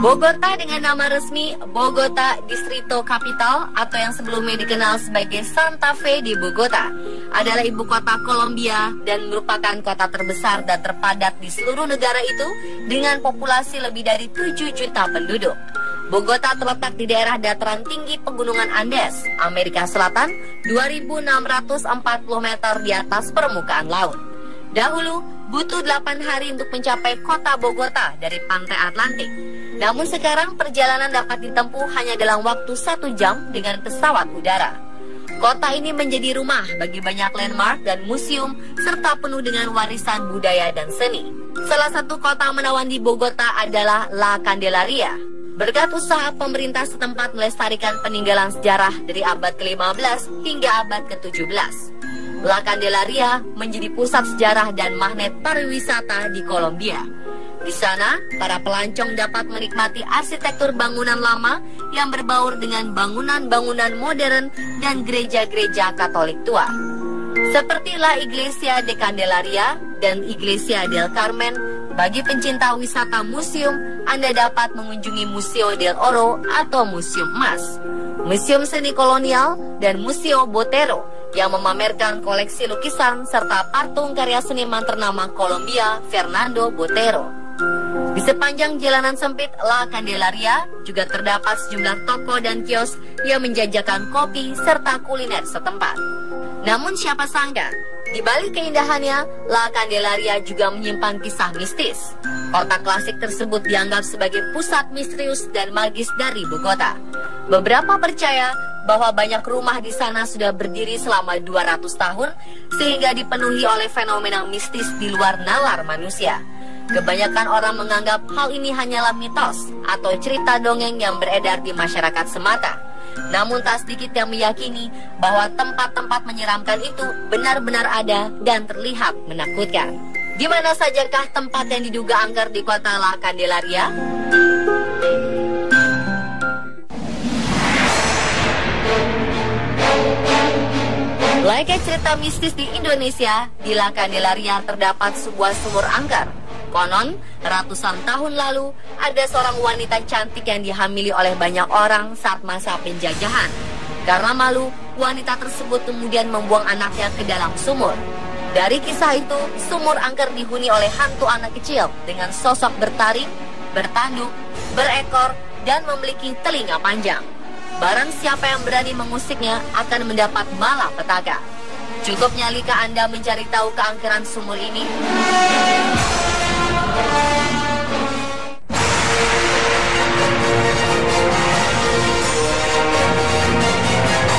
Bogota dengan nama resmi Bogota Distrito Capital atau yang sebelumnya dikenal sebagai Santa Fe di Bogota adalah ibu kota Kolombia dan merupakan kota terbesar dan terpadat di seluruh negara itu dengan populasi lebih dari 7 juta penduduk. Bogota terletak di daerah dataran tinggi Pegunungan Andes, Amerika Selatan, 2.640 meter di atas permukaan laut. Dahulu, butuh 8 hari untuk mencapai kota Bogota dari pantai Atlantik. Namun sekarang perjalanan dapat ditempuh hanya dalam waktu 1 jam dengan pesawat udara. Kota ini menjadi rumah bagi banyak landmark dan museum serta penuh dengan warisan budaya dan seni. Salah satu kota menawan di Bogota adalah La Candelaria. Berkat usaha pemerintah setempat melestarikan peninggalan sejarah dari abad ke-15 hingga abad ke-17. La Candelaria menjadi pusat sejarah dan magnet pariwisata di Kolombia. Di sana, para pelancong dapat menikmati arsitektur bangunan lama yang berbaur dengan bangunan-bangunan modern dan gereja-gereja Katolik tua. Seperti La Iglesia de Candelaria dan Iglesia del Carmen, bagi pencinta wisata museum, Anda dapat mengunjungi Museo del Oro atau Museum Emas, Museum Seni Kolonial, dan Museo Botero yang memamerkan koleksi lukisan serta patung karya seniman ternama Kolombia, Fernando Botero. Di sepanjang jalanan sempit La Candelaria juga terdapat sejumlah toko dan kios yang menjajakan kopi serta kuliner setempat. Namun siapa sangka, di balik keindahannya, La Candelaria juga menyimpan kisah mistis. Kota klasik tersebut dianggap sebagai pusat misterius dan magis dari Bogota. Beberapa percaya bahwa banyak rumah di sana sudah berdiri selama 200 tahun sehingga dipenuhi oleh fenomena mistis di luar nalar manusia. Kebanyakan orang menganggap hal ini hanyalah mitos atau cerita dongeng yang beredar di masyarakat semata. Namun tak sedikit yang meyakini bahwa tempat-tempat menyeramkan itu benar-benar ada dan terlihat menakutkan. Di mana sajakah tempat yang diduga angker di kota La Candelaria? Layaknya cerita mistis di Indonesia, di La Candelaria terdapat sebuah sumur angker. Konon, ratusan tahun lalu, ada seorang wanita cantik yang dihamili oleh banyak orang saat masa penjajahan. Karena malu, wanita tersebut kemudian membuang anaknya ke dalam sumur. Dari kisah itu, sumur angker dihuni oleh hantu anak kecil dengan sosok bertaring, bertanduk, berekor, dan memiliki telinga panjang. Barang siapa yang berani mengusiknya akan mendapat malapetaka. Cukup nyalika Anda mencari tahu keangkeran sumur ini.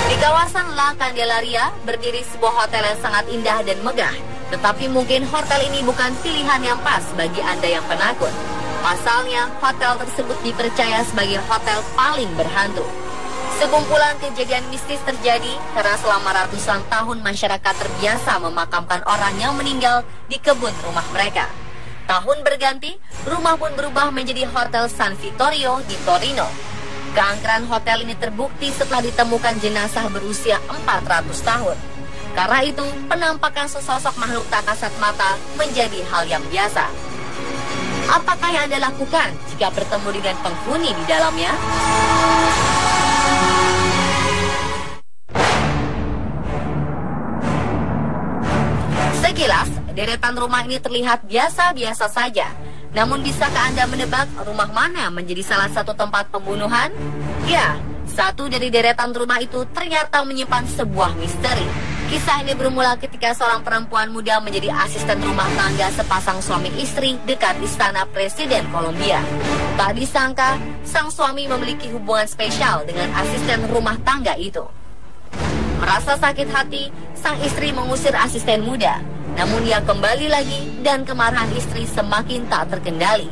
Di kawasan La Candelaria berdiri sebuah hotel yang sangat indah dan megah. Tetapi mungkin hotel ini bukan pilihan yang pas bagi Anda yang penakut. Pasalnya, hotel tersebut dipercaya sebagai hotel paling berhantu. Sekumpulan kejadian mistis terjadi karena selama ratusan tahun masyarakat terbiasa memakamkan orang yang meninggal di kebun rumah mereka. Tahun berganti, rumah pun berubah menjadi Hotel San Vittorio di Torino. Keangkeran hotel ini terbukti setelah ditemukan jenazah berusia 400 tahun. Karena itu, penampakan sesosok makhluk tak kasat mata menjadi hal yang biasa. Apakah yang Anda lakukan jika bertemu dengan penghuni di dalamnya? Sekilas, deretan rumah ini terlihat biasa-biasa saja. Namun bisakah Anda menebak rumah mana menjadi salah satu tempat pembunuhan? Ya, satu dari deretan rumah itu ternyata menyimpan sebuah misteri. Kisah ini bermula ketika seorang perempuan muda menjadi asisten rumah tangga sepasang suami istri dekat istana Presiden Kolombia. Tak disangka, sang suami memiliki hubungan spesial dengan asisten rumah tangga itu. Merasa sakit hati, sang istri mengusir asisten muda. Namun ia kembali lagi dan kemarahan istri semakin tak terkendali.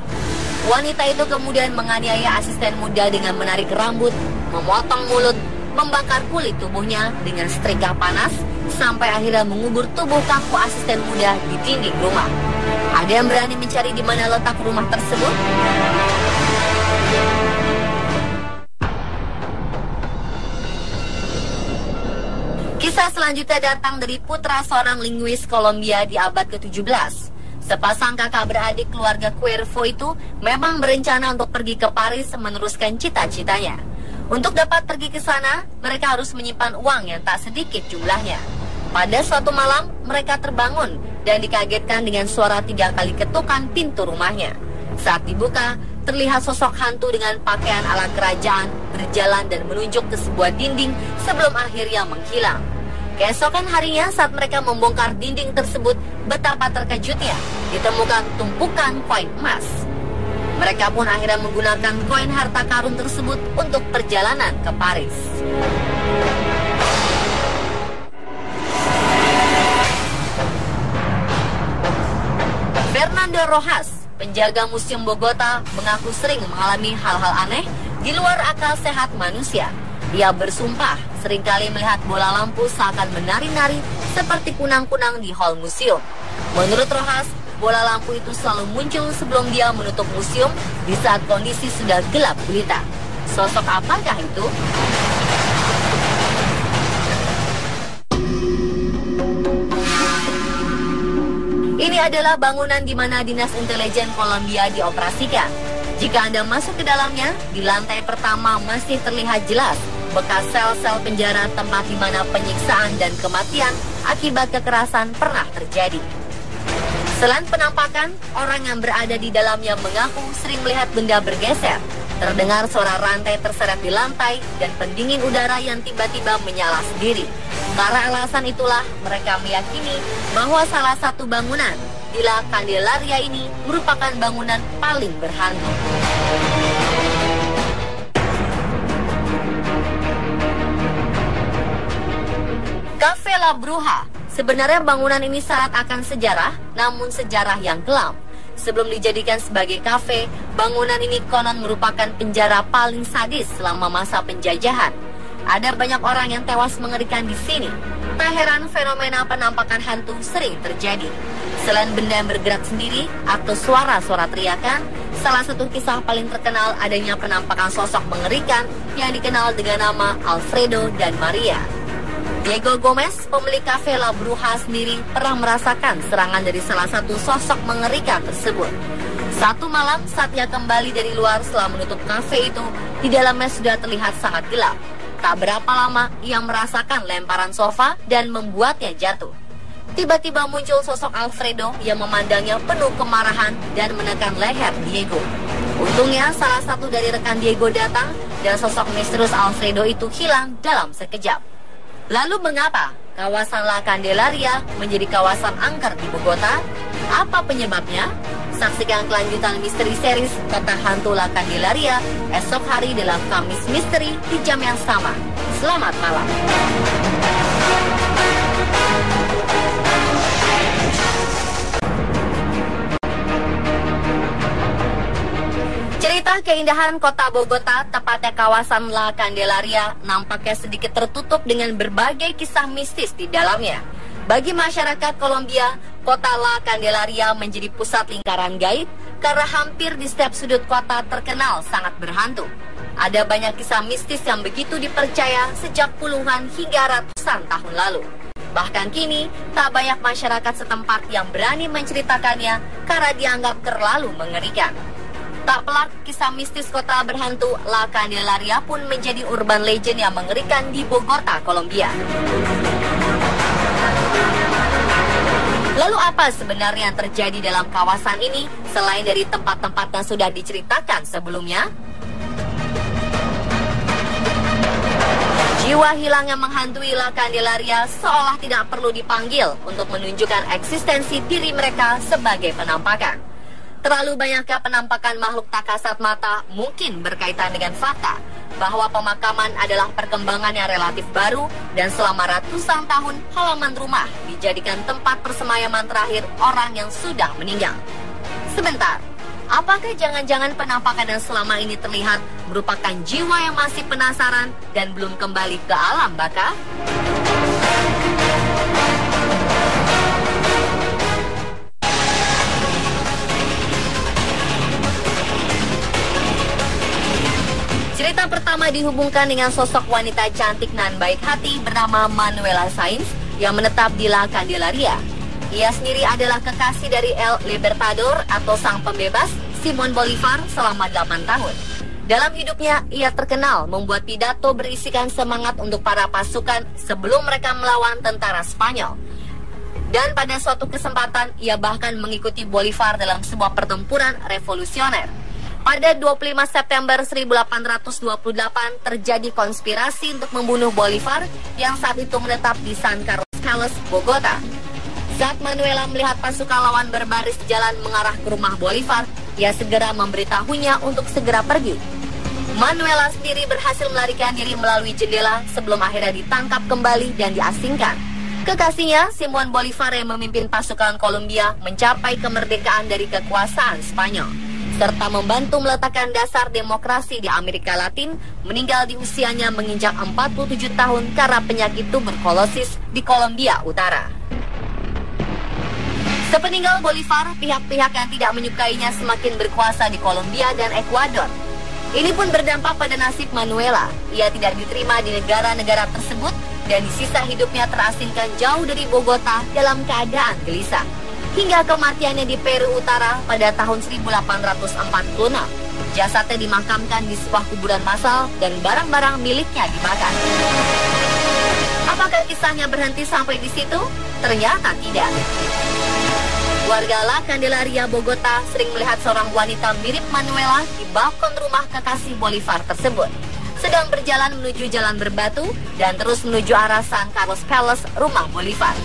Wanita itu kemudian menganiaya asisten muda dengan menarik rambut, memotong mulut, membakar kulit tubuhnya dengan setrika panas, sampai akhirnya mengubur tubuh kaku asisten muda di dinding rumah. Ada yang berani mencari di mana letak rumah tersebut? Kisah selanjutnya datang dari putra seorang linguis Kolombia di abad ke-17. Sepasang kakak beradik keluarga Cuervo itu memang berencana untuk pergi ke Paris meneruskan cita-citanya. Untuk dapat pergi ke sana, mereka harus menyimpan uang yang tak sedikit jumlahnya. Pada suatu malam, mereka terbangun dan dikagetkan dengan suara 3 kali ketukan pintu rumahnya. Saat dibuka, terlihat sosok hantu dengan pakaian ala kerajaan berjalan dan menunjuk ke sebuah dinding sebelum akhirnya menghilang. Keesokan harinya saat mereka membongkar dinding tersebut, betapa terkejutnya ditemukan tumpukan koin emas. Mereka pun akhirnya menggunakan koin harta karun tersebut untuk perjalanan ke Paris. Fernando Rojas, penjaga Museum Bogota, mengaku sering mengalami hal-hal aneh di luar akal sehat manusia. Dia bersumpah seringkali melihat bola lampu seakan menari-nari seperti kunang-kunang di hall museum. Menurut Rojas, bola lampu itu selalu muncul sebelum dia menutup museum di saat kondisi sudah gelap gulita. Sosok apakah itu? Ini adalah bangunan di mana Dinas Intelijen Kolombia dioperasikan. Jika Anda masuk ke dalamnya, di lantai pertama masih terlihat jelas bekas sel-sel penjara tempat di mana penyiksaan dan kematian akibat kekerasan pernah terjadi. Selain penampakan, orang yang berada di dalamnya mengaku sering melihat benda bergeser. Terdengar suara rantai terseret di lantai dan pendingin udara yang tiba-tiba menyala sendiri. Karena alasan itulah mereka meyakini bahwa salah satu bangunan di La Candelaria ini merupakan bangunan paling berhantu. Cafe La Bruja. Sebenarnya bangunan ini syarat akan sejarah, namun sejarah yang kelam. Sebelum dijadikan sebagai kafe, bangunan ini konon merupakan penjara paling sadis selama masa penjajahan. Ada banyak orang yang tewas mengerikan di sini. Tak heran fenomena penampakan hantu sering terjadi. Selain benda yang bergerak sendiri atau suara-suara teriakan, salah satu kisah paling terkenal adanya penampakan sosok mengerikan yang dikenal dengan nama Alfredo dan Maria. Diego Gomez, pemilik kafe La Bruja sendiri pernah merasakan serangan dari salah satu sosok mengerikan tersebut. Satu malam saat ia kembali dari luar setelah menutup kafe itu, di dalamnya sudah terlihat sangat gelap. Tak berapa lama ia merasakan lemparan sofa dan membuatnya jatuh. Tiba-tiba muncul sosok Alfredo yang memandangnya penuh kemarahan dan menekan leher Diego. Untungnya salah satu dari rekan Diego datang dan sosok misterius Alfredo itu hilang dalam sekejap. Lalu mengapa kawasan La Candelaria menjadi kawasan angker di Bogota? Apa penyebabnya? Saksikan kelanjutan misteri series Kota Hantu La Candelaria esok hari dalam Kamis Misteri di jam yang sama. Selamat malam. Cerita keindahan kota Bogota, tepatnya kawasan La Candelaria, nampaknya sedikit tertutup dengan berbagai kisah mistis di dalamnya. Bagi masyarakat Kolombia, kota La Candelaria menjadi pusat lingkaran gaib karena hampir di setiap sudut kota terkenal sangat berhantu. Ada banyak kisah mistis yang begitu dipercaya sejak puluhan hingga ratusan tahun lalu. Bahkan kini, tak banyak masyarakat setempat yang berani menceritakannya karena dianggap terlalu mengerikan. Tak pelak, kisah mistis kota berhantu La Candelaria pun menjadi urban legend yang mengerikan di Bogota, Kolombia. Lalu apa sebenarnya yang terjadi dalam kawasan ini selain dari tempat-tempat yang sudah diceritakan sebelumnya? Jiwa hilang yang menghantui La Candelaria seolah tidak perlu dipanggil untuk menunjukkan eksistensi diri mereka sebagai penampakan. Terlalu banyakkah penampakan makhluk tak kasat mata mungkin berkaitan dengan fakta bahwa pemakaman adalah perkembangan yang relatif baru dan selama ratusan tahun halaman rumah dijadikan tempat persemayaman terakhir orang yang sudah meninggal. Sebentar, apakah jangan-jangan penampakan yang selama ini terlihat merupakan jiwa yang masih penasaran dan belum kembali ke alam baka? Cerita pertama Semua dihubungkan dengan sosok wanita cantik nan baik hati bernama Manuela Sainz yang menetap di La Candelaria. Ia sendiri adalah kekasih dari El Libertador atau sang pembebas Simón Bolívar selama 8 tahun. Dalam hidupnya, ia terkenal membuat pidato berisikan semangat untuk para pasukan sebelum mereka melawan tentara Spanyol. Dan pada suatu kesempatan, ia bahkan mengikuti Bolívar dalam sebuah pertempuran revolusioner. Pada 25 September 1828 terjadi konspirasi untuk membunuh Bolívar yang saat itu menetap di San Carlos Palace, Bogota. Saat Manuela melihat pasukan lawan berbaris jalan mengarah ke rumah Bolívar, ia segera memberitahunya untuk segera pergi. Manuela sendiri berhasil melarikan diri melalui jendela sebelum akhirnya ditangkap kembali dan diasingkan. Kekasihnya, Simón Bolívar yang memimpin pasukan Kolombia mencapai kemerdekaan dari kekuasaan Spanyol, serta membantu meletakkan dasar demokrasi di Amerika Latin, meninggal di usianya menginjak 47 tahun karena penyakit tuberkulosis di Kolombia Utara. Sepeninggal Bolívar, pihak-pihak yang tidak menyukainya semakin berkuasa di Kolombia dan Ekuador. Ini pun berdampak pada nasib Manuela. Ia tidak diterima di negara-negara tersebut dan di sisa hidupnya terasingkan jauh dari Bogota dalam keadaan gelisah. Hingga kematiannya di Peru Utara pada tahun 1846. Jasadnya dimakamkan di sebuah kuburan massal dan barang-barang miliknya dibakar. Apakah kisahnya berhenti sampai di situ? Ternyata tidak. Warga La Candelaria, Bogota sering melihat seorang wanita mirip Manuela di balkon rumah kekasih Bolívar tersebut, sedang berjalan menuju jalan berbatu dan terus menuju arah San Carlos Palace, rumah Bolívar.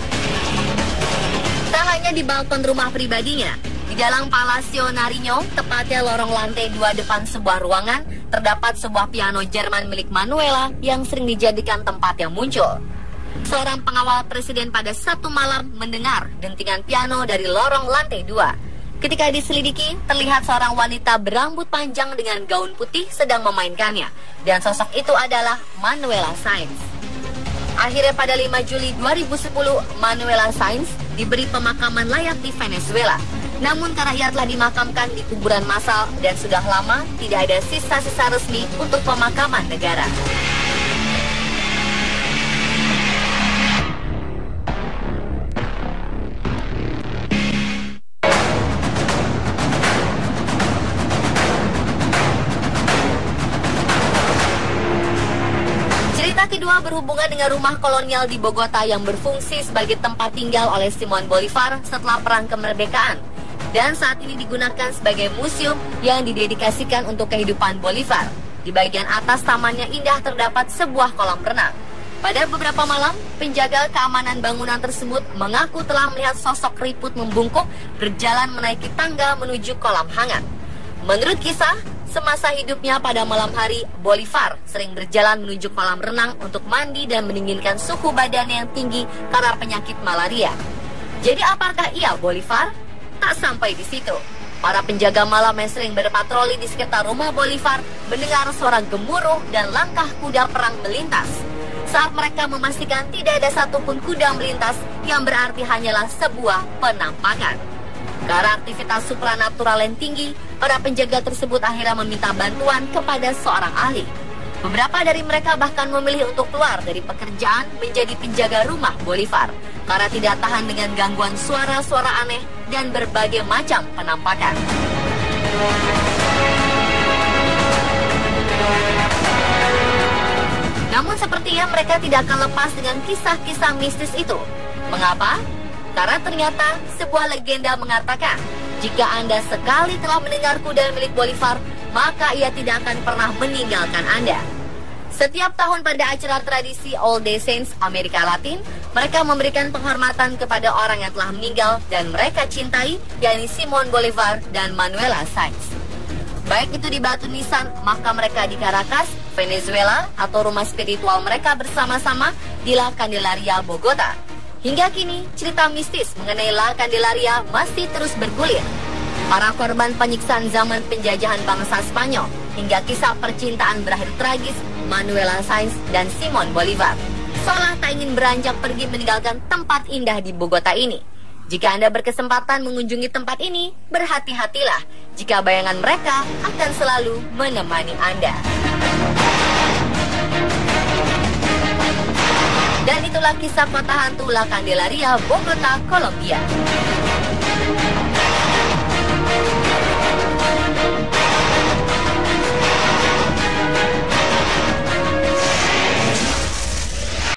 Tak hanya di balkon rumah pribadinya, di dalam Palacio Nariño, tepatnya lorong lantai 2 depan sebuah ruangan, terdapat sebuah piano Jerman milik Manuela yang sering dijadikan tempat yang muncul. Seorang pengawal presiden pada satu malam mendengar dentingan piano dari lorong lantai 2. Ketika diselidiki, terlihat seorang wanita berambut panjang dengan gaun putih sedang memainkannya, dan sosok itu adalah Manuela Sainz. Akhirnya pada 5 Juli 2010, Manuela Sainz diberi pemakaman layak di Venezuela. Namun karena ia telah dimakamkan di kuburan massal dan sudah lama tidak ada sisa-sisa resmi untuk pemakaman negara. Kedua berhubungan dengan rumah kolonial di Bogota yang berfungsi sebagai tempat tinggal oleh Simón Bolívar setelah Perang Kemerdekaan, dan saat ini digunakan sebagai museum yang didedikasikan untuk kehidupan Bolívar. Di bagian atas tamannya indah terdapat sebuah kolam renang. Pada beberapa malam, penjaga keamanan bangunan tersebut mengaku telah melihat sosok keriput membungkuk berjalan menaiki tangga menuju kolam hangat. Menurut kisah, semasa hidupnya pada malam hari, Bolívar sering berjalan menuju kolam renang untuk mandi dan mendinginkan suhu badannya yang tinggi karena penyakit malaria. Jadi apakah ia Bolívar? Tak sampai di situ. Para penjaga malam yang sering berpatroli di sekitar rumah Bolívar mendengar suara gemuruh dan langkah kuda perang melintas. Saat mereka memastikan tidak ada satupun kuda melintas, yang berarti hanyalah sebuah penampakan. Karena aktivitas supranatural yang tinggi, para penjaga tersebut akhirnya meminta bantuan kepada seorang ahli. Beberapa dari mereka bahkan memilih untuk keluar dari pekerjaan menjadi penjaga rumah Bolívar karena tidak tahan dengan gangguan suara-suara aneh dan berbagai macam penampakan. Namun sepertinya mereka tidak akan lepas dengan kisah-kisah mistis itu. Mengapa? Karena ternyata sebuah legenda mengatakan, jika Anda sekali telah mendengar kuda milik Bolívar, maka ia tidak akan pernah meninggalkan Anda. Setiap tahun pada acara tradisi All Day Saints Amerika Latin, mereka memberikan penghormatan kepada orang yang telah meninggal dan mereka cintai, yakni Simón Bolívar dan Manuela Sainz. Baik itu di Batu Nisan, maka mereka di Caracas, Venezuela, atau rumah spiritual mereka bersama-sama di La Candelaria, Bogota. Hingga kini, cerita mistis mengenai La Candelaria masih terus bergulir. Para korban penyiksaan zaman penjajahan bangsa Spanyol, hingga kisah percintaan berakhir tragis Manuela Sainz dan Simón Bolívar, seolah tak ingin beranjak pergi meninggalkan tempat indah di Bogota ini. Jika Anda berkesempatan mengunjungi tempat ini, berhati-hatilah jika bayangan mereka akan selalu menemani Anda. Dan itulah kisah kota hantu La Candelaria, Bogota, Kolombia.